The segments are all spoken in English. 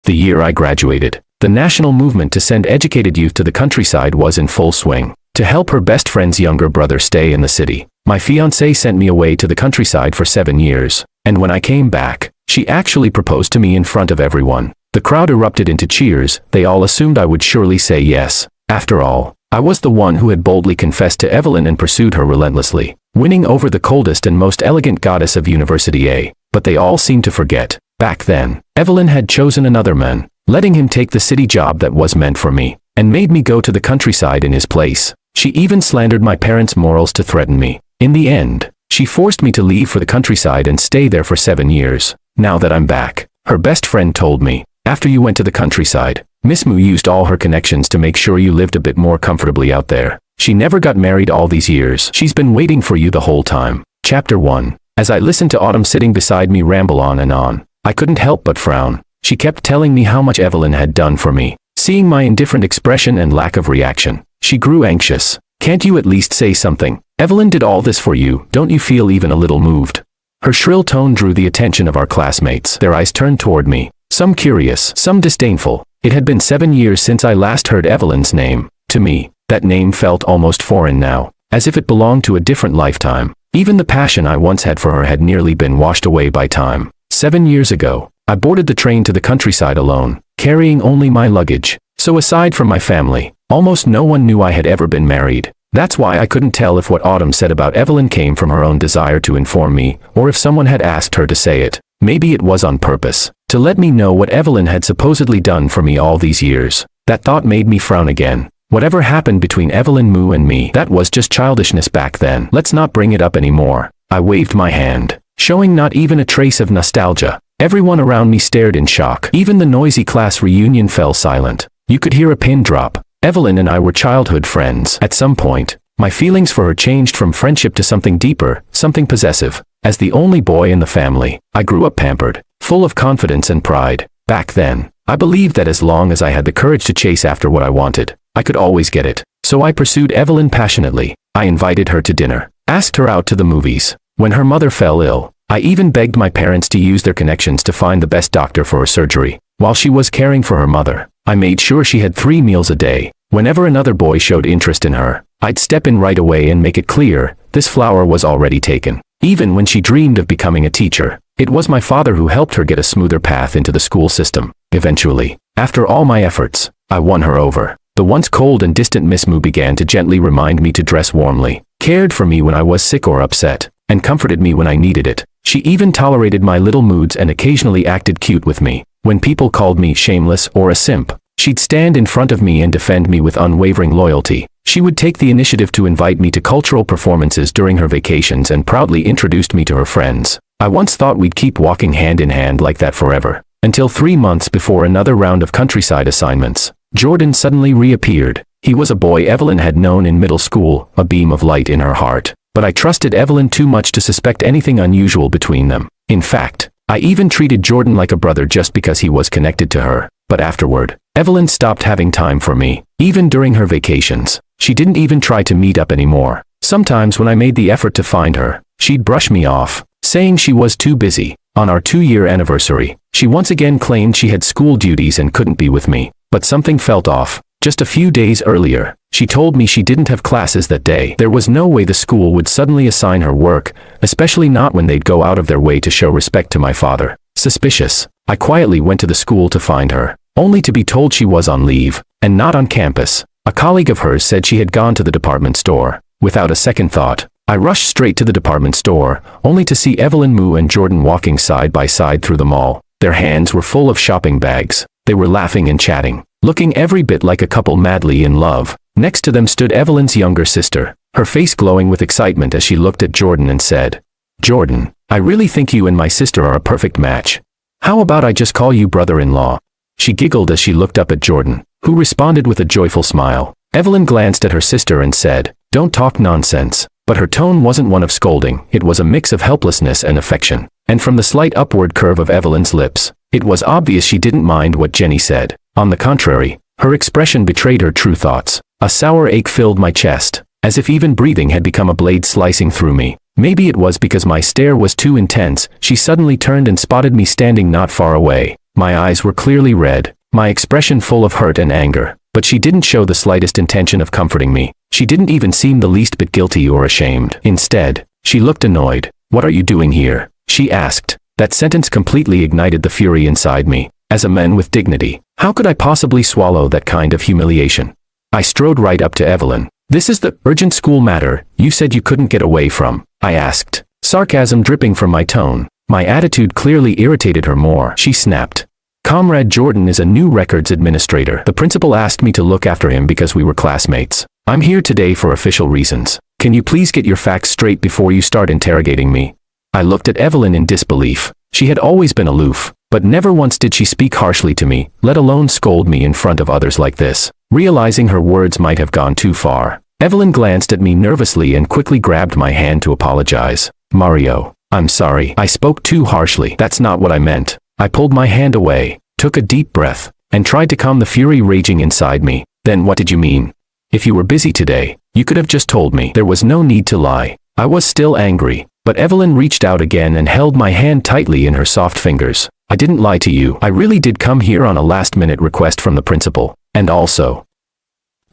the year I graduated. The national movement to send educated youth to the countryside was in full swing. To help her best friend's younger brother stay in the city, my fiancée sent me away to the countryside for 7 years. And when I came back, she actually proposed to me in front of everyone. The crowd erupted into cheers. They all assumed I would surely say yes. After all, I was the one who had boldly confessed to Evelyn and pursued her relentlessly, winning over the coldest and most elegant goddess of University A. But they all seemed to forget, back then, Evelyn had chosen another man, letting him take the city job that was meant for me, and made me go to the countryside in his place. She even slandered my parents' morals to threaten me. In the end, she forced me to leave for the countryside and stay there for 7 years. Now that I'm back, her best friend told me, after you went to the countryside, Miss Moo used all her connections to make sure you lived a bit more comfortably out there. She never got married all these years. She's been waiting for you the whole time. Chapter 1. As I listened to Autumn sitting beside me ramble on and on, I couldn't help but frown. She kept telling me how much Evelyn had done for me. Seeing my indifferent expression and lack of reaction, she grew anxious. Can't you at least say something? Evelyn did all this for you. Don't you feel even a little moved? Her shrill tone drew the attention of our classmates. Their eyes turned toward me, some curious, some disdainful. It had been 7 years since I last heard Evelyn's name. To me, that name felt almost foreign now, as if it belonged to a different lifetime. Even the passion I once had for her had nearly been washed away by time. 7 years ago, I boarded the train to the countryside alone, carrying only my luggage. So aside from my family, almost no one knew I had ever been married. That's why I couldn't tell if what Autumn said about Evelyn came from her own desire to inform me, or if someone had asked her to say it. Maybe it was on purpose, to let me know what Evelyn had supposedly done for me all these years. That thought made me frown again. Whatever happened between Evelyn Moo and me, that was just childishness back then. Let's not bring it up anymore. I waved my hand, showing not even a trace of nostalgia. Everyone around me stared in shock. Even the noisy class reunion fell silent. You could hear a pin drop. Evelyn and I were childhood friends. At some point, my feelings for her changed from friendship to something deeper, something possessive. As the only boy in the family, I grew up pampered, full of confidence and pride. Back then, I believed that as long as I had the courage to chase after what I wanted, I could always get it. So I pursued Evelyn passionately. I invited her to dinner, asked her out to the movies. When her mother fell ill, I even begged my parents to use their connections to find the best doctor for her surgery. While she was caring for her mother, I made sure she had 3 meals a day. Whenever another boy showed interest in her, I'd step in right away and make it clear, this flower was already taken. Even when she dreamed of becoming a teacher, it was my father who helped her get a smoother path into the school system. Eventually, after all my efforts, I won her over. The once cold and distant Miss Moo began to gently remind me to dress warmly, cared for me when I was sick or upset, and comforted me when I needed it. She even tolerated my little moods and occasionally acted cute with me. When people called me shameless or a simp, she'd stand in front of me and defend me with unwavering loyalty. She would take the initiative to invite me to cultural performances during her vacations and proudly introduced me to her friends. I once thought we'd keep walking hand in hand like that forever, until 3 months before another round of countryside assignments. Jordan suddenly reappeared. He was a boy Evelyn had known in middle school, a beam of light in her heart. But I trusted Evelyn too much to suspect anything unusual between them. In fact, I even treated Jordan like a brother just because he was connected to her. But afterward, Evelyn stopped having time for me. Even during her vacations, she didn't even try to meet up anymore. Sometimes when I made the effort to find her, she'd brush me off, saying she was too busy. On our 2-year anniversary, she once again claimed she had school duties and couldn't be with me. But something felt off. Just a few days earlier, she told me she didn't have classes that day. There was no way the school would suddenly assign her work, especially not when they'd go out of their way to show respect to my father. Suspicious, I quietly went to the school to find her, only to be told she was on leave, and not on campus. A colleague of hers said she had gone to the department store. Without a second thought, I rushed straight to the department store, only to see Evelyn Moo and Jordan walking side by side through the mall. Their hands were full of shopping bags. They were laughing and chatting, looking every bit like a couple madly in love. Next to them stood Evelyn's younger sister, her face glowing with excitement as she looked at Jordan and said, "Jordan, I really think you and my sister are a perfect match. How about I just call you brother-in-law?" She giggled as she looked up at Jordan, who responded with a joyful smile. Evelyn glanced at her sister and said, "Don't talk nonsense." But her tone wasn't one of scolding, it was a mix of helplessness and affection. And from the slight upward curve of Evelyn's lips, it was obvious she didn't mind what Jenny said. On the contrary, her expression betrayed her true thoughts. A sour ache filled my chest, as if even breathing had become a blade slicing through me. Maybe it was because my stare was too intense. She suddenly turned and spotted me standing not far away. My eyes were clearly red, my expression full of hurt and anger, but she didn't show the slightest intention of comforting me. She didn't even seem the least bit guilty or ashamed. Instead, she looked annoyed. "What are you doing here?" she asked. That sentence completely ignited the fury inside me. As a man with dignity, how could I possibly swallow that kind of humiliation? I strode right up to Evelyn. "This is the urgent school matter you said you couldn't get away from," I asked, sarcasm dripping from my tone. My attitude clearly irritated her more. She snapped. "Comrade Jordan is a new records administrator. The principal asked me to look after him because we were classmates. I'm here today for official reasons. Can you please get your facts straight before you start interrogating me?" I looked at Evelyn in disbelief. She had always been aloof, but never once did she speak harshly to me, let alone scold me in front of others like this. Realizing her words might have gone too far, Evelyn glanced at me nervously and quickly grabbed my hand to apologize. "Mario, I'm sorry. I spoke too harshly. That's not what I meant." I pulled my hand away, took a deep breath, and tried to calm the fury raging inside me. "Then what did you mean? If you were busy today, you could have just told me. There was no need to lie." I was still angry, but Evelyn reached out again and held my hand tightly in her soft fingers. "I didn't lie to you. I really did come here on a last-minute request from the principal. And also,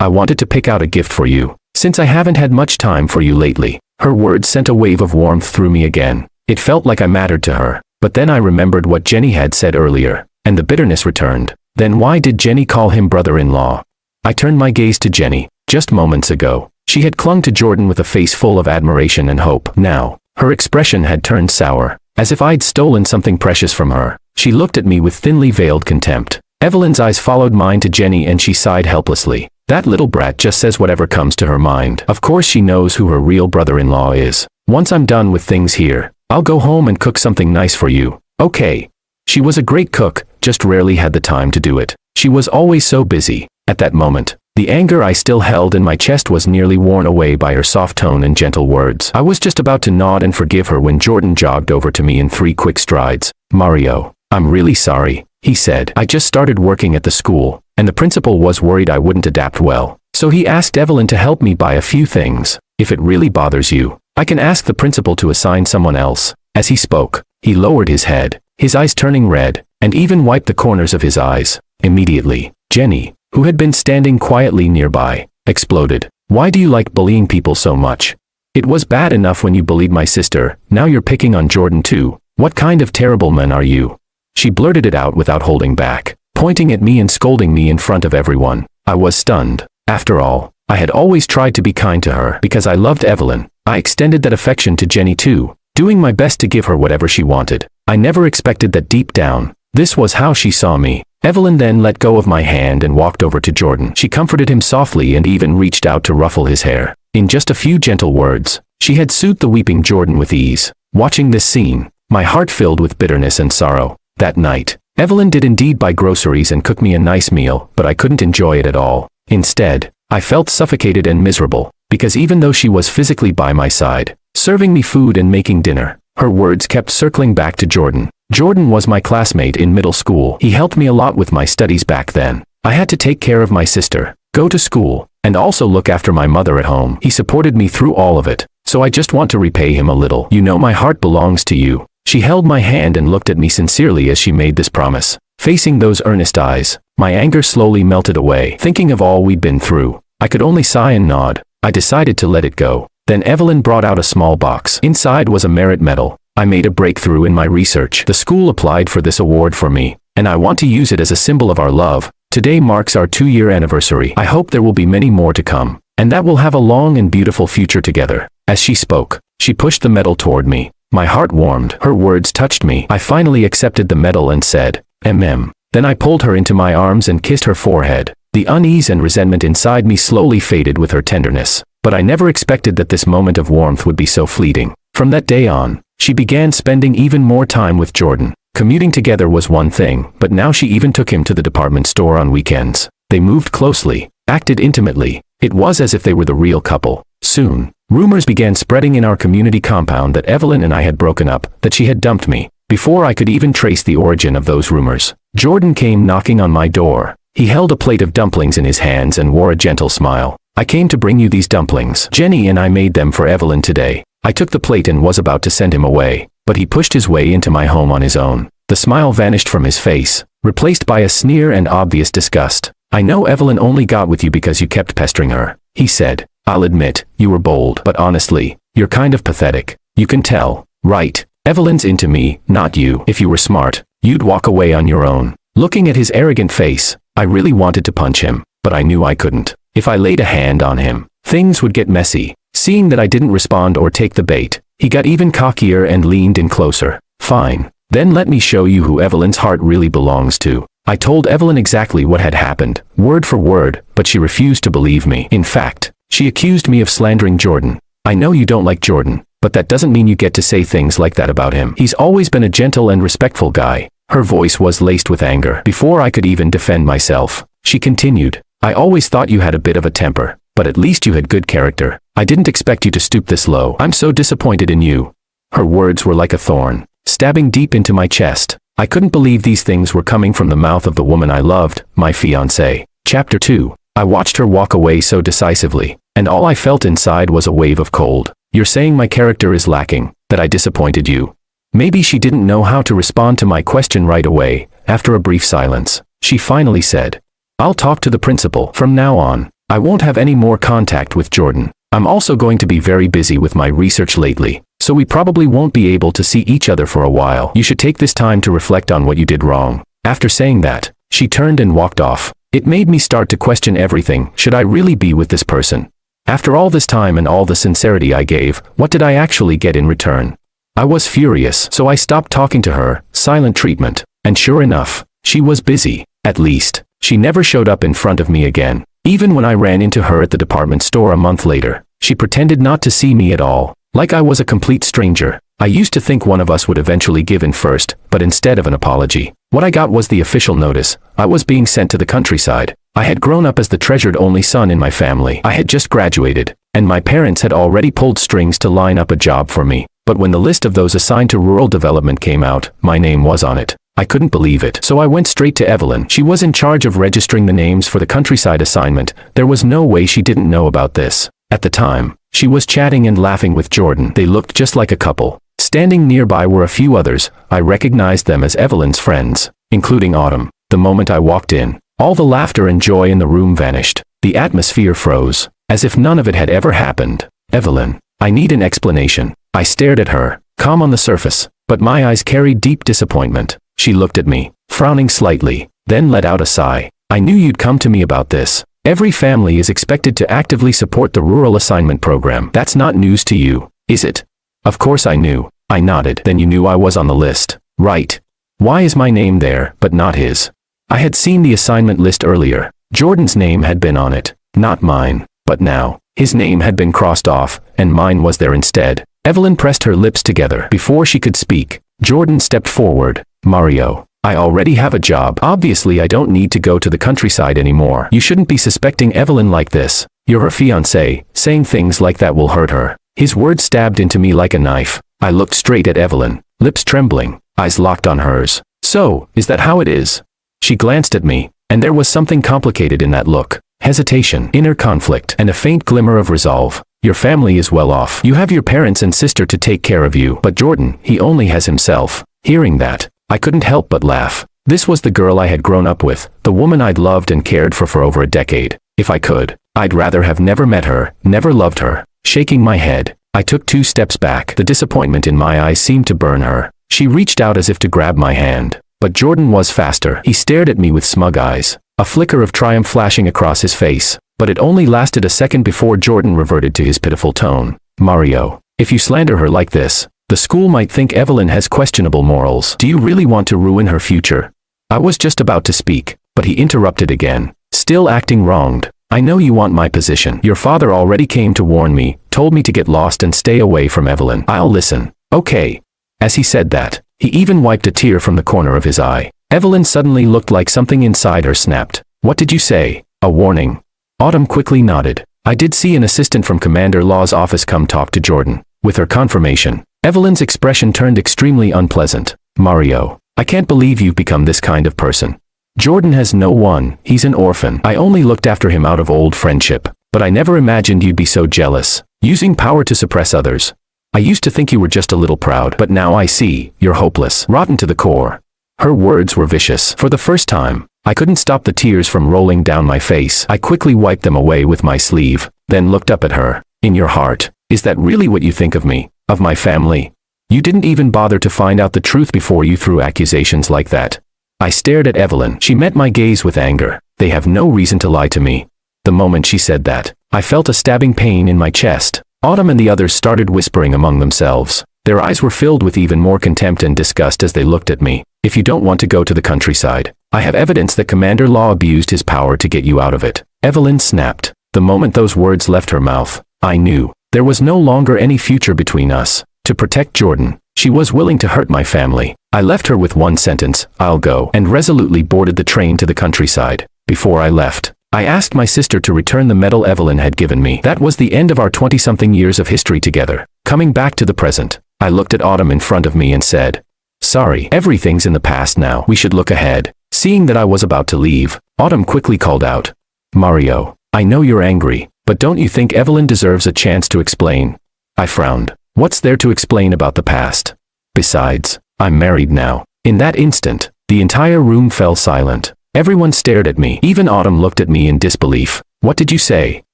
I wanted to pick out a gift for you, since I haven't had much time for you lately." Her words sent a wave of warmth through me again. It felt like I mattered to her. But then I remembered what Jenny had said earlier, and the bitterness returned. Then why did Jenny call him brother-in-law? I turned my gaze to Jenny. Just moments ago, she had clung to Jordan with a face full of admiration and hope. Now, her expression had turned sour, as if I'd stolen something precious from her. She looked at me with thinly veiled contempt. Evelyn's eyes followed mine to Jenny and she sighed helplessly. "That little brat just says whatever comes to her mind. Of course she knows who her real brother-in-law is. Once I'm done with things here, I'll go home and cook something nice for you, okay?" She was a great cook, just rarely had the time to do it. She was always so busy. At that moment, the anger I still held in my chest was nearly worn away by her soft tone and gentle words. I was just about to nod and forgive her when Jordan jogged over to me in 3 quick strides. "Mario, I'm really sorry," he said. "I just started working at the school, and the principal was worried I wouldn't adapt well. So he asked Evelyn to help me buy a few things. If it really bothers you, I can ask the principal to assign someone else." As he spoke, he lowered his head, his eyes turning red, and even wiped the corners of his eyes. Immediately, Jenny, who had been standing quietly nearby, exploded. "Why do you like bullying people so much? It was bad enough when you bullied my sister, now you're picking on Jordan too. What kind of terrible man are you?" She blurted it out without holding back, pointing at me and scolding me in front of everyone. I was stunned. After all, I had always tried to be kind to her because I loved Evelyn. I extended that affection to Jenny too, doing my best to give her whatever she wanted. I never expected that deep down, this was how she saw me. Evelyn then let go of my hand and walked over to Jordan. She comforted him softly and even reached out to ruffle his hair. In just a few gentle words, she had soothed the weeping Jordan with ease. Watching this scene, my heart filled with bitterness and sorrow. That night, Evelyn did indeed buy groceries and cook me a nice meal, but I couldn't enjoy it at all. Instead, I felt suffocated and miserable, because even though she was physically by my side, serving me food and making dinner, her words kept circling back to Jordan. Jordan was my classmate in middle school. He helped me a lot with my studies back then. I had to take care of my sister, go to school, and also look after my mother at home. He supported me through all of it, so I just want to repay him a little. You know, my heart belongs to you. She held my hand and looked at me sincerely as she made this promise. Facing those earnest eyes, my anger slowly melted away. Thinking of all we'd been through, I could only sigh and nod. I decided to let it go. Then Evelyn brought out a small box. Inside was a merit medal. I made a breakthrough in my research. The school applied for this award for me, and I want to use it as a symbol of our love. Today marks our 2-year anniversary. I hope there will be many more to come, and that we'll have a long and beautiful future together. As she spoke, she pushed the medal toward me. My heart warmed. Her words touched me. I finally accepted the medal and said, "Mm." Then I pulled her into my arms and kissed her forehead. The unease and resentment inside me slowly faded with her tenderness. But I never expected that this moment of warmth would be so fleeting. From that day on, she began spending even more time with Jordan. Commuting together was one thing, but now she even took him to the department store on weekends. They moved closely, acted intimately. It was as if they were the real couple. Soon, rumors began spreading in our community compound that Evelyn and I had broken up, that she had dumped me. Before I could even trace the origin of those rumors, Jordan came knocking on my door. He held a plate of dumplings in his hands and wore a gentle smile. "I came to bring you these dumplings. Jenny and I made them for Evelyn today." I took the plate and was about to send him away, but he pushed his way into my home on his own. The smile vanished from his face, replaced by a sneer and obvious disgust. I know Evelyn only got with you because you kept pestering her, he said. I'll admit, you were bold, but honestly, you're kind of pathetic. You can tell, right? Evelyn's into me, not you. If you were smart, you'd walk away on your own. Looking at his arrogant face, I really wanted to punch him, but I knew I couldn't. If I laid a hand on him, things would get messy. Seeing that I didn't respond or take the bait, he got even cockier and leaned in closer. Fine. Then let me show you who Evelyn's heart really belongs to. I told Evelyn exactly what had happened, word for word, but she refused to believe me. In fact, she accused me of slandering Jordan. I know you don't like Jordan, but that doesn't mean you get to say things like that about him. He's always been a gentle and respectful guy. Her voice was laced with anger. Before I could even defend myself, she continued, I always thought you had a bit of a temper, but at least you had good character. I didn't expect you to stoop this low. I'm so disappointed in you. Her words were like a thorn, stabbing deep into my chest. I couldn't believe these things were coming from the mouth of the woman I loved, my fiancée. Chapter 2. I watched her walk away so decisively, and all I felt inside was a wave of cold. You're saying my character is lacking, that I disappointed you. Maybe she didn't know how to respond to my question right away. After a brief silence, she finally said, I'll talk to the principal. From now on, I won't have any more contact with Jordan. I'm also going to be very busy with my research lately, so we probably won't be able to see each other for a while. You should take this time to reflect on what you did wrong. After saying that, she turned and walked off. It made me start to question everything. Should I really be with this person? After all this time and all the sincerity I gave, what did I actually get in return? I was furious, so I stopped talking to her. Silent treatment. And sure enough, she was busy. At least, she never showed up in front of me again. Even when I ran into her at the department store a month later, she pretended not to see me at all, like I was a complete stranger. I used to think one of us would eventually give in first, but instead of an apology, what I got was the official notice. I was being sent to the countryside. I had grown up as the treasured only son in my family. I had just graduated, and my parents had already pulled strings to line up a job for me. But when the list of those assigned to rural development came out, my name was on it. I couldn't believe it. So I went straight to Evelyn. She was in charge of registering the names for the countryside assignment. There was no way she didn't know about this. At the time, she was chatting and laughing with Jordan. They looked just like a couple. Standing nearby were a few others. I recognized them as Evelyn's friends, including Autumn. The moment I walked in, all the laughter and joy in the room vanished. The atmosphere froze, as if none of it had ever happened. Evelyn, I need an explanation. I stared at her, calm on the surface, but my eyes carried deep disappointment. She looked at me, frowning slightly, then let out a sigh. I knew you'd come to me about this. Every family is expected to actively support the rural assignment program. That's not news to you, is it? Of course I knew. I nodded. Then you knew I was on the list, right? Why is my name there, but not his? I had seen the assignment list earlier. Jordan's name had been on it, not mine. But now, his name had been crossed off, and mine was there instead. Evelyn pressed her lips together. Before she could speak, Jordan stepped forward. Mario, I already have a job. Obviously I don't need to go to the countryside anymore. You shouldn't be suspecting Evelyn like this. You're her fiancé. Saying things like that will hurt her. His words stabbed into me like a knife. I looked straight at Evelyn, lips trembling, eyes locked on hers. So, is that how it is? She glanced at me, and there was something complicated in that look. Hesitation, inner conflict, and a faint glimmer of resolve. Your family is well off. You have your parents and sister to take care of you. But Jordan, he only has himself. Hearing that, I couldn't help but laugh. This was the girl I had grown up with, the woman I'd loved and cared for over a decade. If I could, I'd rather have never met her, never loved her. Shaking my head, I took 2 steps back. The disappointment in my eyes seemed to burn her. She reached out as if to grab my hand. But Jordan was faster. He stared at me with smug eyes, a flicker of triumph flashing across his face. But it only lasted a second before Jordan reverted to his pitiful tone. Mario, if you slander her like this, the school might think Evelyn has questionable morals. Do you really want to ruin her future? I was just about to speak, but he interrupted again, still acting wronged. I know you want my position. Your father already came to warn me, told me to get lost and stay away from Evelyn. I'll listen. Okay. As he said that, he even wiped a tear from the corner of his eye. Evelyn suddenly looked like something inside her snapped. What did you say? A warning? Autumn quickly nodded. I did see an assistant from Commander Law's office come talk to Jordan. With her confirmation, Evelyn's expression turned extremely unpleasant. Mario, I can't believe you've become this kind of person. Jordan has no one. He's an orphan. I only looked after him out of old friendship. But I never imagined you'd be so jealous, using power to suppress others. I used to think you were just a little proud, but now I see, you're hopeless, rotten to the core. Her words were vicious. For the first time, I couldn't stop the tears from rolling down my face. I quickly wiped them away with my sleeve, then looked up at her. In your heart, is that really what you think of me, of my family? You didn't even bother to find out the truth before you threw accusations like that. I stared at Evelyn. She met my gaze with anger. They have no reason to lie to me. The moment she said that, I felt a stabbing pain in my chest. Autumn and the others started whispering among themselves. Their eyes were filled with even more contempt and disgust as they looked at me. If you don't want to go to the countryside, I have evidence that Commander Law abused his power to get you out of it. Evelyn snapped. The moment those words left her mouth, I knew there was no longer any future between us. To protect Jordan, she was willing to hurt my family. I left her with one sentence, I'll go, and resolutely boarded the train to the countryside. Before I left, I asked my sister to return the medal Evelyn had given me. That was the end of our 20-something years of history together. Coming back to the present, I looked at Autumn in front of me and said, sorry, everything's in the past now. We should look ahead. Seeing that I was about to leave, Autumn quickly called out, Mario, I know you're angry, but don't you think Evelyn deserves a chance to explain? I frowned. What's there to explain about the past? Besides, I'm married now. In that instant, the entire room fell silent. Everyone stared at me. Even Autumn looked at me in disbelief. What did you say?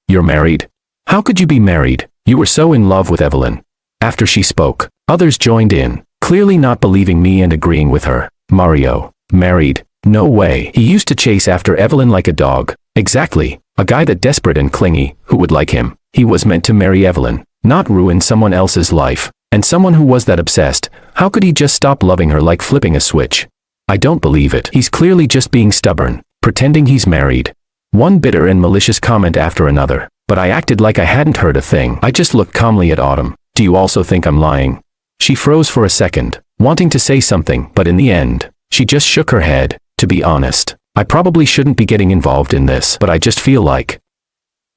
You're married? How could you be married? You were so in love with Evelyn. After she spoke, others joined in, clearly not believing me and agreeing with her. Mario, married? No way. He used to chase after Evelyn like a dog. Exactly. A guy that desperate and clingy, who would like him. He was meant to marry Evelyn, not ruin someone else's life. And someone who was that obsessed, how could he just stop loving her like flipping a switch? I don't believe it. He's clearly just being stubborn, pretending he's married. One bitter and malicious comment after another. But I acted like I hadn't heard a thing. I just looked calmly at Autumn. Do you also think I'm lying? She froze for a second, wanting to say something, but in the end, she just shook her head. To be honest, I probably shouldn't be getting involved in this, but I just feel like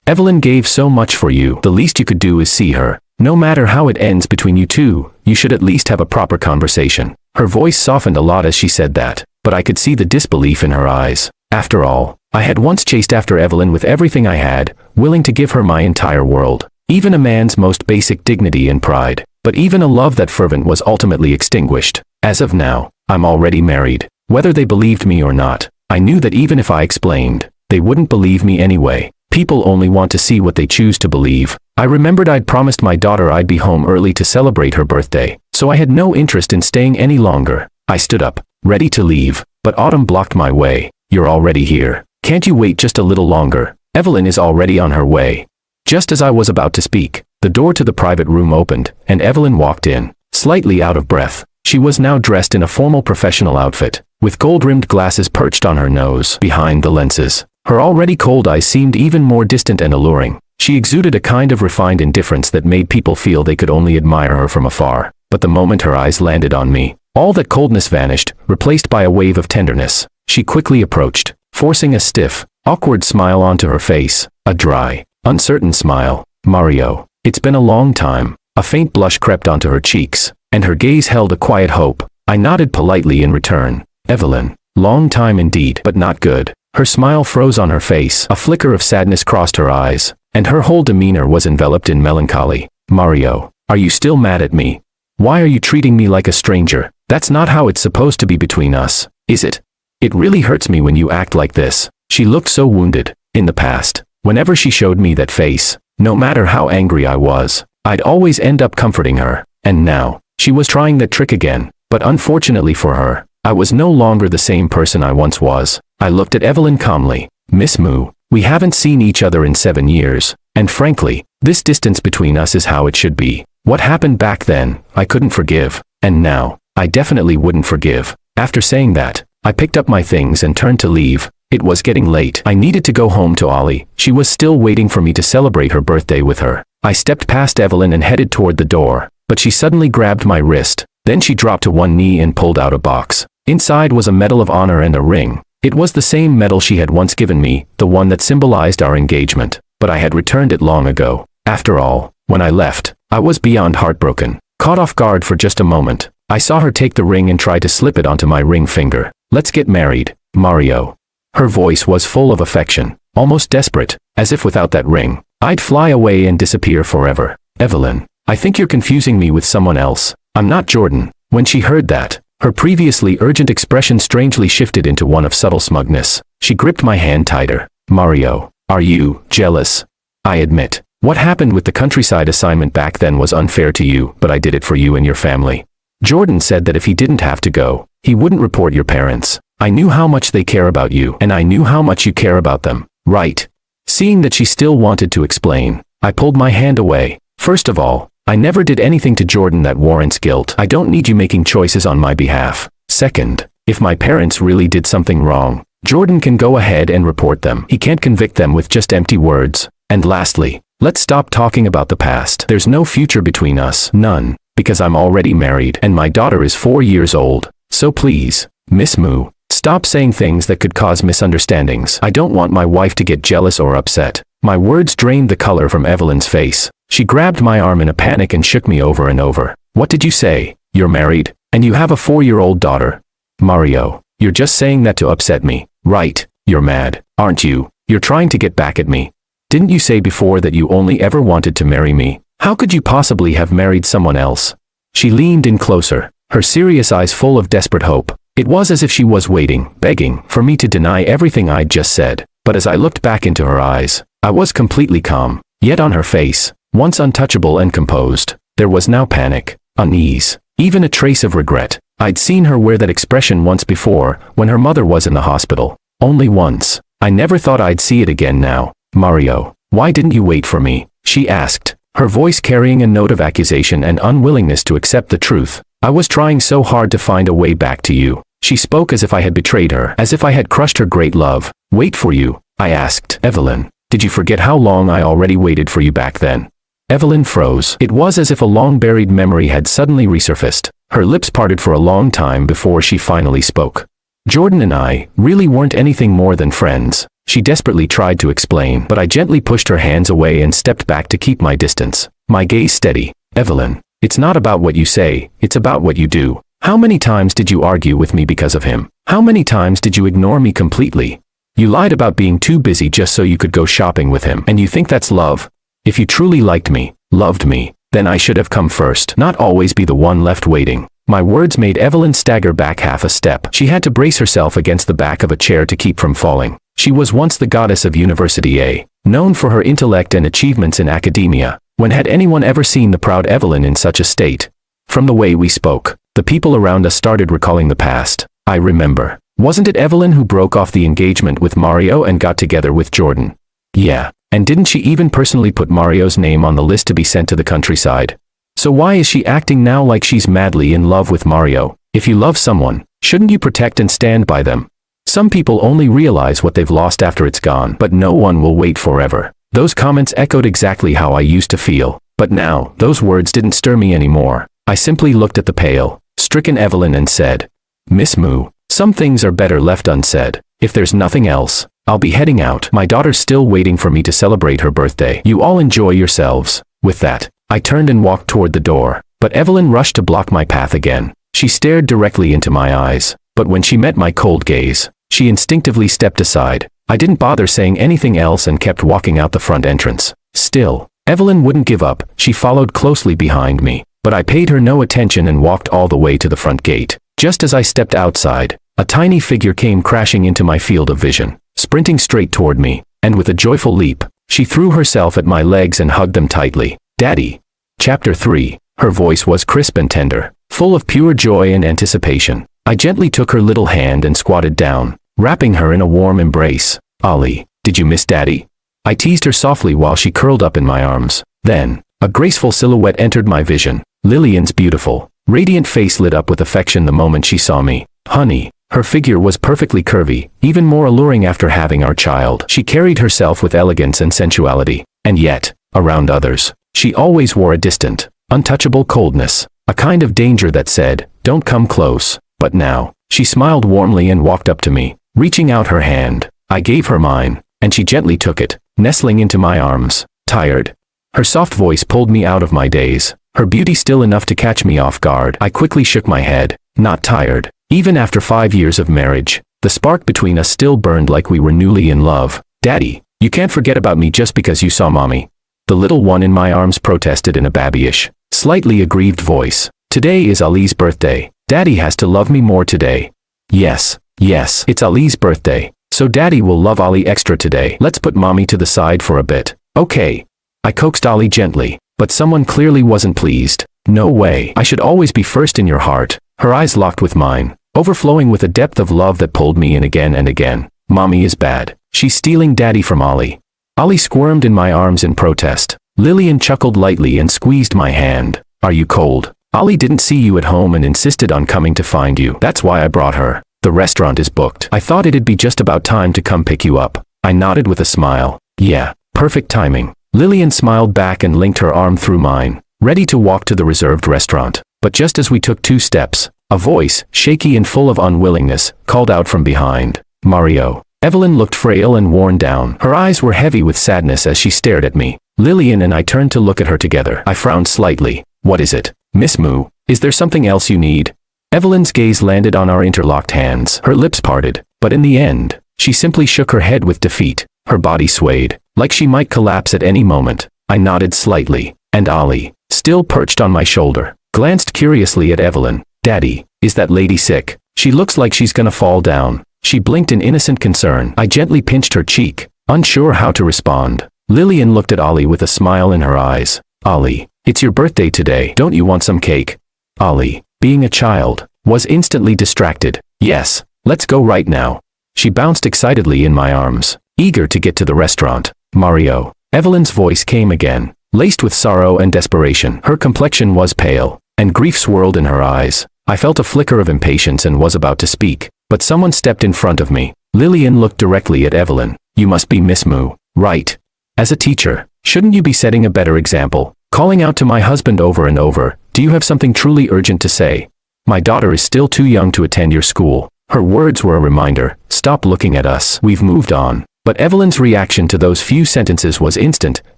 Evelyn gave so much for you. The least you could do is see her. No matter how it ends between you two, you should at least have a proper conversation. Her voice softened a lot as she said that, but I could see the disbelief in her eyes. After all, I had once chased after Evelyn with everything I had, willing to give her my entire world. Even a man's most basic dignity and pride. But even a love that fervent was ultimately extinguished. As of now, I'm already married. Whether they believed me or not, I knew that even if I explained, they wouldn't believe me anyway. People only want to see what they choose to believe. I remembered I'd promised my daughter I'd be home early to celebrate her birthday, so I had no interest in staying any longer. I stood up, ready to leave, but Autumn blocked my way. You're already here. Can't you wait just a little longer? Evelyn is already on her way. Just as I was about to speak, the door to the private room opened, and Evelyn walked in, slightly out of breath. She was now dressed in a formal professional outfit, with gold-rimmed glasses perched on her nose, behind the lenses. Her already cold eyes seemed even more distant and alluring. She exuded a kind of refined indifference that made people feel they could only admire her from afar. But the moment her eyes landed on me, all that coldness vanished, replaced by a wave of tenderness. She quickly approached, forcing a stiff, awkward smile onto her face, a dry, uncertain smile. Mario, it's been a long time. A faint blush crept onto her cheeks, and her gaze held a quiet hope. I nodded politely in return. Evelyn, long time indeed, but not good. Her smile froze on her face, a flicker of sadness crossed her eyes, and her whole demeanor was enveloped in melancholy. Mario, are you still mad at me? Why are you treating me like a stranger? That's not how it's supposed to be between us, is it? It really hurts me when you act like this. She looked so wounded. In the past, whenever she showed me that face, no matter how angry I was, I'd always end up comforting her. And now, she was trying that trick again. But unfortunately for her, I was no longer the same person I once was. I looked at Evelyn calmly. Miss Moo, we haven't seen each other in 7 years, and frankly, this distance between us is how it should be. What happened back then, I couldn't forgive, and now, I definitely wouldn't forgive. After saying that, I picked up my things and turned to leave. It was getting late. I needed to go home to Ollie. She was still waiting for me to celebrate her birthday with her. I stepped past Evelyn and headed toward the door, but she suddenly grabbed my wrist. Then she dropped to one knee and pulled out a box. Inside was a Medal of Honor and a ring. It was the same medal she had once given me, the one that symbolized our engagement, but I had returned it long ago. After all, when I left, I was beyond heartbroken. Caught off guard for just a moment, I saw her take the ring and try to slip it onto my ring finger. Let's get married, Mario. Her voice was full of affection, almost desperate, as if without that ring, I'd fly away and disappear forever. Evelyn, I think you're confusing me with someone else. I'm not Jordan. When she heard that, Her previously urgent expression strangely shifted into one of subtle smugness. She gripped my hand tighter. Mario, are you jealous? I admit, what happened with the countryside assignment back then was unfair to you, but I did it for you and your family. Jordan said that if he didn't have to go, he wouldn't report your parents. I knew how much they care about you, and I knew how much you care about them, right? Seeing that she still wanted to explain, I pulled my hand away. First of all, I never did anything to Jordan that warrants guilt. I don't need you making choices on my behalf. Second, if my parents really did something wrong, Jordan can go ahead and report them. He can't convict them with just empty words. And lastly, let's stop talking about the past. There's no future between us. None. Because I'm already married and my daughter is 4 years old. So please, Miss Moo, stop saying things that could cause misunderstandings. I don't want my wife to get jealous or upset. My words drained the color from Evelyn's face. She grabbed my arm in a panic and shook me over and over. What did you say? You're married? And you have a 4-year-old daughter? Mario, you're just saying that to upset me, right? You're mad, aren't you? You're trying to get back at me. Didn't you say before that you only ever wanted to marry me? How could you possibly have married someone else? She leaned in closer, her serious eyes full of desperate hope. It was as if she was waiting, begging, for me to deny everything I'd just said. But as I looked back into her eyes, I was completely calm. Yet on her face, once untouchable and composed, there was now panic, unease, even a trace of regret. I'd seen her wear that expression once before, when her mother was in the hospital. Only once. I never thought I'd see it again now. Mario, why didn't you wait for me? She asked, her voice carrying a note of accusation and unwillingness to accept the truth. I was trying so hard to find a way back to you. She spoke as if I had betrayed her, as if I had crushed her great love. Wait for you? I asked. Evelyn, did you forget how long I already waited for you back then? Evelyn froze. It was as if a long-buried memory had suddenly resurfaced. Her lips parted for a long time before she finally spoke. Jordan and I really weren't anything more than friends. She desperately tried to explain, but I gently pushed her hands away and stepped back to keep my distance, my gaze steady. Evelyn, it's not about what you say, it's about what you do. How many times did you argue with me because of him? How many times did you ignore me completely? You lied about being too busy just so you could go shopping with him, and you think that's love? If you truly liked me, loved me, then I should have come first, not always be the one left waiting. My words made Evelyn stagger back half a step. She had to brace herself against the back of a chair to keep from falling. She was once the goddess of University A, known for her intellect and achievements in academia. When had anyone ever seen the proud Evelyn in such a state? From the way we spoke, the people around us started recalling the past. I remember. Wasn't it Evelyn who broke off the engagement with Mario and got together with Jordan? Yeah, and didn't she even personally put Mario's name on the list to be sent to the countryside? So why is she acting now like she's madly in love with Mario? If you love someone, shouldn't you protect and stand by them? Some people only realize what they've lost after it's gone, but no one will wait forever. Those comments echoed exactly how I used to feel. But now, those words didn't stir me anymore. I simply looked at the pale, stricken Evelyn and said, Miss Moo, some things are better left unsaid. If there's nothing else, I'll be heading out. My daughter's still waiting for me to celebrate her birthday. You all enjoy yourselves. With that, I turned and walked toward the door, but Evelyn rushed to block my path again. She stared directly into my eyes, but when she met my cold gaze, she instinctively stepped aside. I didn't bother saying anything else and kept walking out the front entrance. Still, Evelyn wouldn't give up. She followed closely behind me, but I paid her no attention and walked all the way to the front gate. Just as I stepped outside, a tiny figure came crashing into my field of vision, sprinting straight toward me, and with a joyful leap, she threw herself at my legs and hugged them tightly. Daddy. Chapter 3. Her voice was crisp and tender, full of pure joy and anticipation. I gently took her little hand and squatted down, wrapping her in a warm embrace. Ollie, did you miss Daddy? I teased her softly while she curled up in my arms. Then, a graceful silhouette entered my vision. Lillian's beautiful, radiant face lit up with affection the moment she saw me. Honey. Her figure was perfectly curvy, even more alluring after having our child. She carried herself with elegance and sensuality, and yet, around others, she always wore a distant, untouchable coldness, a kind of danger that said, don't come close. But now, she smiled warmly and walked up to me, reaching out her hand. I gave her mine, and she gently took it, nestling into my arms. Tired. Her soft voice pulled me out of my daze, her beauty still enough to catch me off guard. I quickly shook my head. Not tired. Even after 5 years of marriage, the spark between us still burned like we were newly in love. Daddy, you can't forget about me just because you saw Mommy. The little one in my arms protested in a babyish, slightly aggrieved voice. Today is Ali's birthday. Daddy has to love me more today. Yes, it's Ali's birthday. So Daddy will love Ali extra today. Let's put Mommy to the side for a bit. Okay. I coaxed Ali gently, but someone clearly wasn't pleased. No way. I should always be first in your heart. Her eyes locked with mine, overflowing with a depth of love that pulled me in again and again. Mommy is bad. She's stealing Daddy from Ali. Ali squirmed in my arms in protest. Lillian chuckled lightly and squeezed my hand. Are you cold? Ali didn't see you at home and insisted on coming to find you. That's why I brought her. The restaurant is booked. I thought it'd be just about time to come pick you up. I nodded with a smile. Yeah, perfect timing. Lillian smiled back and linked her arm through mine, ready to walk to the reserved restaurant. But just as we took 2 steps, a voice, shaky and full of unwillingness, called out from behind. Mario. Evelyn looked frail and worn down. Her eyes were heavy with sadness as she stared at me. Lillian and I turned to look at her together. I frowned slightly. What is it? Miss Moo, is there something else you need? Evelyn's gaze landed on our interlocked hands. Her lips parted, but in the end, she simply shook her head with defeat. Her body swayed, like she might collapse at any moment. I nodded slightly, and Ali, still perched on my shoulder, glanced curiously at Evelyn. Daddy, is that lady sick? She looks like she's gonna fall down. She blinked in innocent concern. I gently pinched her cheek, unsure how to respond. Lillian looked at Ali with a smile in her eyes. Ali, it's your birthday today. Don't you want some cake? Ali, being a child, was instantly distracted. Yes, let's go right now. She bounced excitedly in my arms, eager to get to the restaurant. Mario. Evelyn's voice came again, laced with sorrow and desperation. Her complexion was pale, and grief swirled in her eyes. I felt a flicker of impatience and was about to speak, but someone stepped in front of me. Lillian looked directly at Evelyn. You must be Miss Moo, right? As a teacher, shouldn't you be setting a better example? Calling out to my husband over and over, do you have something truly urgent to say? My daughter is still too young to attend your school. Her words were a reminder. Stop looking at us. We've moved on. But Evelyn's reaction to those few sentences was instant.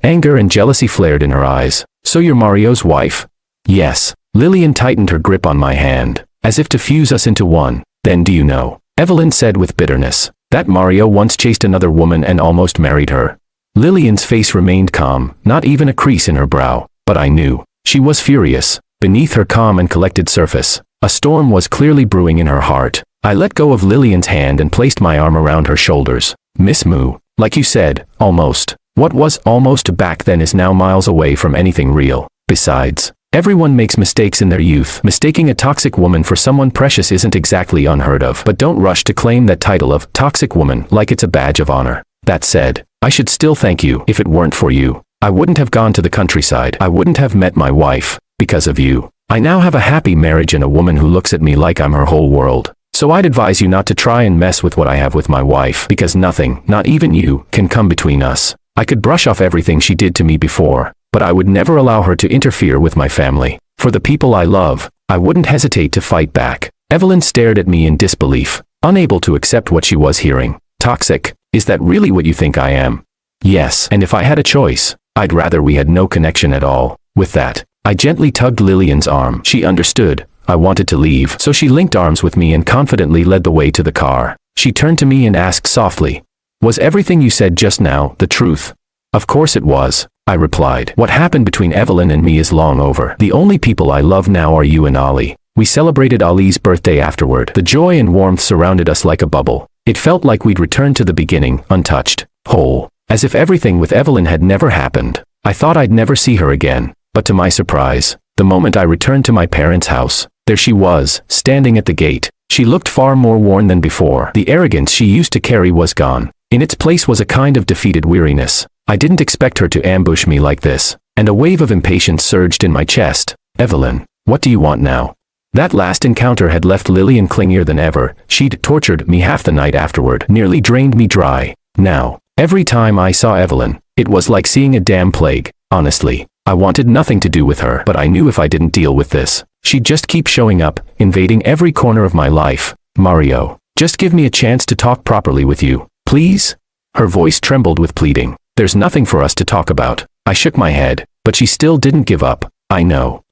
Anger and jealousy flared in her eyes. So you're Mario's wife? Yes. Lillian tightened her grip on my hand, as if to fuse us into one. Then do you know? Evelyn said with bitterness, that Mario once chased another woman and almost married her. Lillian's face remained calm, not even a crease in her brow. But I knew. She was furious. Beneath her calm and collected surface, a storm was clearly brewing in her heart. I let go of Lillian's hand and placed my arm around her shoulders. Miss Moo, like you said, almost. What was almost back then is now miles away from anything real. Besides, everyone makes mistakes in their youth. Mistaking a toxic woman for someone precious isn't exactly unheard of. But don't rush to claim that title of toxic woman like it's a badge of honor. That said, I should still thank you. If it weren't for you, I wouldn't have gone to the countryside. I wouldn't have met my wife. Because of you, I now have a happy marriage and a woman who looks at me like I'm her whole world. So I'd advise you not to try and mess with what I have with my wife, because nothing, not even you, can come between us. I could brush off everything she did to me before, but I would never allow her to interfere with my family. For the people I love, I wouldn't hesitate to fight back. Evelyn stared at me in disbelief, unable to accept what she was hearing. Toxic? Is that really what you think I am? Yes, and if I had a choice, I'd rather we had no connection at all. With that, I gently tugged Lillian's arm. She understood. I wanted to leave, so she linked arms with me and confidently led the way to the car. She turned to me and asked softly, was everything you said just now the truth? Of course it was, I replied. What happened between Evelyn and me is long over. The only people I love now are you and Ali. We celebrated Ali's birthday afterward. The joy and warmth surrounded us like a bubble. It felt like we'd returned to the beginning, untouched, whole, as if everything with Evelyn had never happened. I thought I'd never see her again, but to my surprise, the moment I returned to my parents' house, there she was, standing at the gate. She looked far more worn than before. The arrogance she used to carry was gone. In its place was a kind of defeated weariness. I didn't expect her to ambush me like this, and a wave of impatience surged in my chest. Evelyn, what do you want now? That last encounter had left Lillian clingier than ever. She'd tortured me half the night afterward, nearly drained me dry. Now, every time I saw Evelyn, it was like seeing a damn plague. Honestly, I wanted nothing to do with her, but I knew if I didn't deal with this, she'd just keep showing up, invading every corner of my life. Mario, just give me a chance to talk properly with you, please? Her voice trembled with pleading. There's nothing for us to talk about. I shook my head, but she still didn't give up. I know.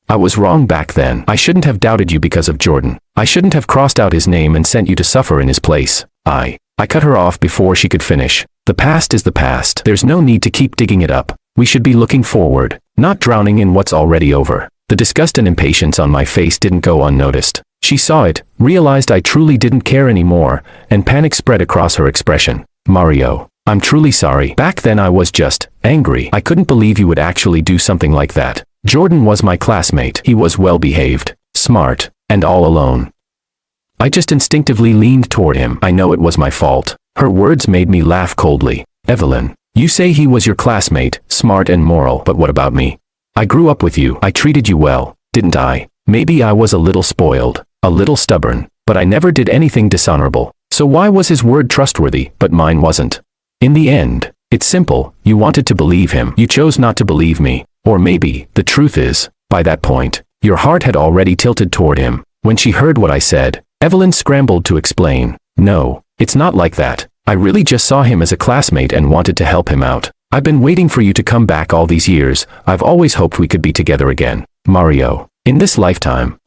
I was wrong back then. I shouldn't have doubted you because of Jordan. I shouldn't have crossed out his name and sent you to suffer in his place. I cut her off before she could finish. The past is the past. There's no need to keep digging it up. We should be looking forward, not drowning in what's already over. The disgust and impatience on my face didn't go unnoticed. She saw it, realized I truly didn't care anymore, and panic spread across her expression. Mario, I'm truly sorry. Back then I was just angry. I couldn't believe you would actually do something like that. Jordan was my classmate. He was well-behaved, smart, and all alone. I just instinctively leaned toward him. I know it was my fault. Her words made me laugh coldly. Evelyn, you say he was your classmate, smart and moral, but what about me? I grew up with you. I treated you well, didn't I? Maybe I was a little spoiled, a little stubborn, but I never did anything dishonorable. So why was his word trustworthy, but mine wasn't? In the end, it's simple. You wanted to believe him. You chose not to believe me. Or maybe, the truth is, by that point, your heart had already tilted toward him. When she heard what I said, Evelyn scrambled to explain. No, it's not like that. I really just saw him as a classmate and wanted to help him out. I've been waiting for you to come back all these years. I've always hoped we could be together again. Mario, in this lifetime.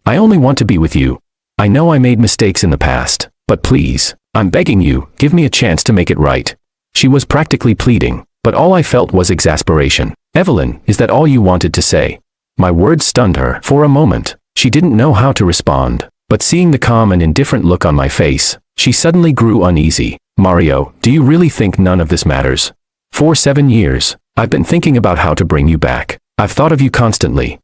I only want to be with you. I know I made mistakes in the past, but please, I'm begging you, give me a chance to make it right. She was practically pleading, but all I felt was exasperation. Evelyn, is that all you wanted to say? My words stunned her. For a moment, she didn't know how to respond, but seeing the calm and indifferent look on my face, she suddenly grew uneasy. Mario, do you really think none of this matters? For 7 years, I've been thinking about how to bring you back. I've thought of you constantly.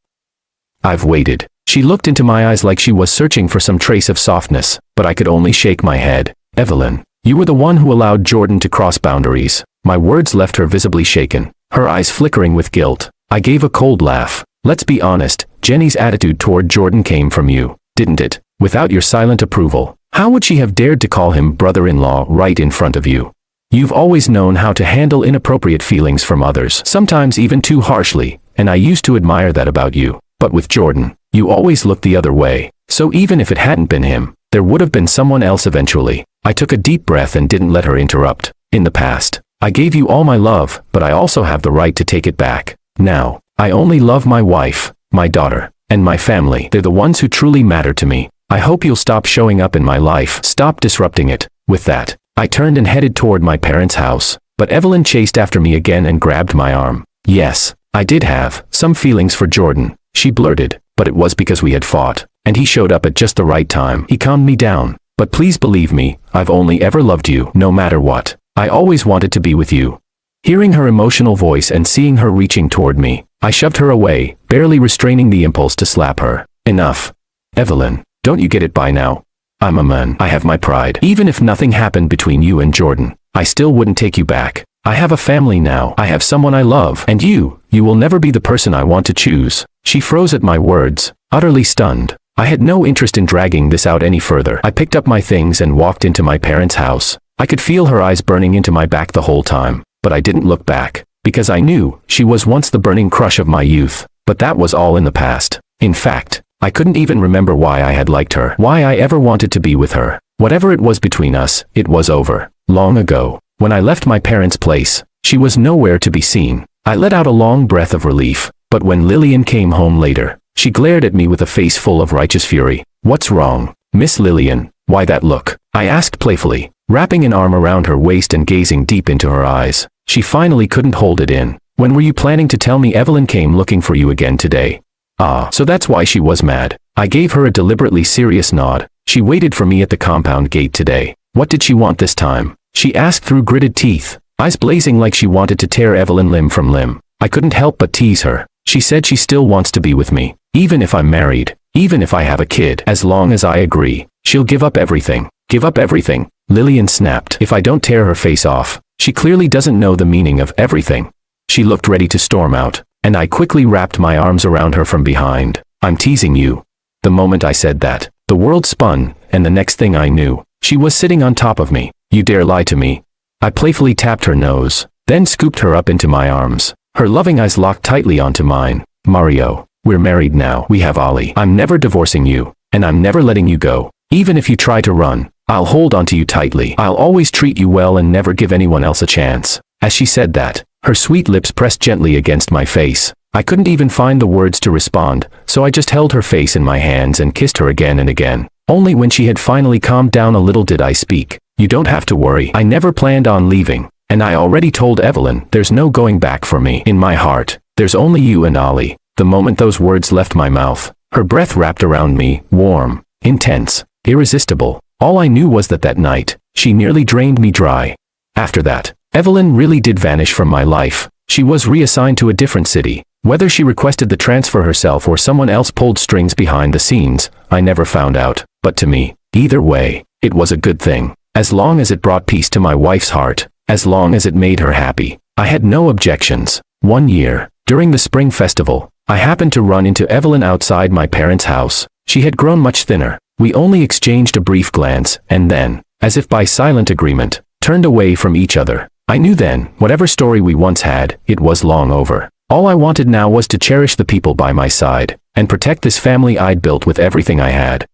I've waited. She looked into my eyes like she was searching for some trace of softness, but I could only shake my head. Evelyn, you were the one who allowed Jordan to cross boundaries. My words left her visibly shaken, her eyes flickering with guilt. I gave a cold laugh. Let's be honest, Jenny's attitude toward Jordan came from you, didn't it? Without your silent approval, how would she have dared to call him brother-in-law right in front of you? You've always known how to handle inappropriate feelings from others, sometimes even too harshly, and I used to admire that about you. But with Jordan, you always looked the other way. So even if it hadn't been him, there would have been someone else eventually. I took a deep breath and didn't let her interrupt. In the past, I gave you all my love, but I also have the right to take it back. Now, I only love my wife, my daughter, and my family. They're the ones who truly matter to me. I hope you'll stop showing up in my life. Stop disrupting it. With that, I turned and headed toward my parents' house, but Evelyn chased after me again and grabbed my arm. Yes, I did have some feelings for Jordan, she blurted, but it was because we had fought, and he showed up at just the right time. He calmed me down. But please believe me, I've only ever loved you, no matter what. I always wanted to be with you. Hearing her emotional voice and seeing her reaching toward me, I shoved her away, barely restraining the impulse to slap her. Enough. Evelyn, don't you get it by now? I'm a man. I have my pride. Even if nothing happened between you and Jordan, I still wouldn't take you back. I have a family now. I have someone I love. And you will never be the person I want to choose. She froze at my words, utterly stunned. I had no interest in dragging this out any further. I picked up my things and walked into my parents' house. I could feel her eyes burning into my back the whole time, but I didn't look back, because I knew she was once the burning crush of my youth. But that was all in the past. In fact, I couldn't even remember why I had liked her, why I ever wanted to be with her. Whatever it was between us, it was over. Long ago, when I left my parents' place, she was nowhere to be seen. I let out a long breath of relief, but when Lillian came home later, she glared at me with a face full of righteous fury. What's wrong, Miss Lillian? Why that look? I asked playfully, wrapping an arm around her waist and gazing deep into her eyes. She finally couldn't hold it in. When were you planning to tell me Evelyn came looking for you again today? Ah, so that's why she was mad. I gave her a deliberately serious nod. She waited for me at the compound gate today. What did she want this time? She asked through gritted teeth, eyes blazing like she wanted to tear Evelyn limb from limb. I couldn't help but tease her. She said she still wants to be with me. Even if I'm married, even if I have a kid, as long as I agree, she'll give up everything. Give up everything? Lillian snapped. If I don't tear her face off, she clearly doesn't know the meaning of everything. She looked ready to storm out, and I quickly wrapped my arms around her from behind. I'm teasing you. The moment I said that, the world spun, and the next thing I knew, she was sitting on top of me. You dare lie to me? I playfully tapped her nose, then scooped her up into my arms. Her loving eyes locked tightly onto mine. Mario, we're married now. We have Ollie. I'm never divorcing you, and I'm never letting you go. Even if you try to run, I'll hold onto you tightly. I'll always treat you well and never give anyone else a chance. As she said that, her sweet lips pressed gently against my face. I couldn't even find the words to respond, so I just held her face in my hands and kissed her again and again. Only when she had finally calmed down a little did I speak. You don't have to worry. I never planned on leaving, and I already told Evelyn there's no going back for me. In my heart, there's only you and Ollie. The moment those words left my mouth, her breath wrapped around me, warm, intense, irresistible. All I knew was that night, she nearly drained me dry. After that, Evelyn really did vanish from my life. She was reassigned to a different city. Whether she requested the transfer herself or someone else pulled strings behind the scenes, I never found out. But to me, either way, it was a good thing. As long as it brought peace to my wife's heart, as long as it made her happy, I had no objections. One year, during the spring festival, I happened to run into Evelyn outside my parents' house. She had grown much thinner. We only exchanged a brief glance, and then, as if by silent agreement, turned away from each other. I knew then, whatever story we once had, it was long over. All I wanted now was to cherish the people by my side, and protect this family I'd built with everything I had.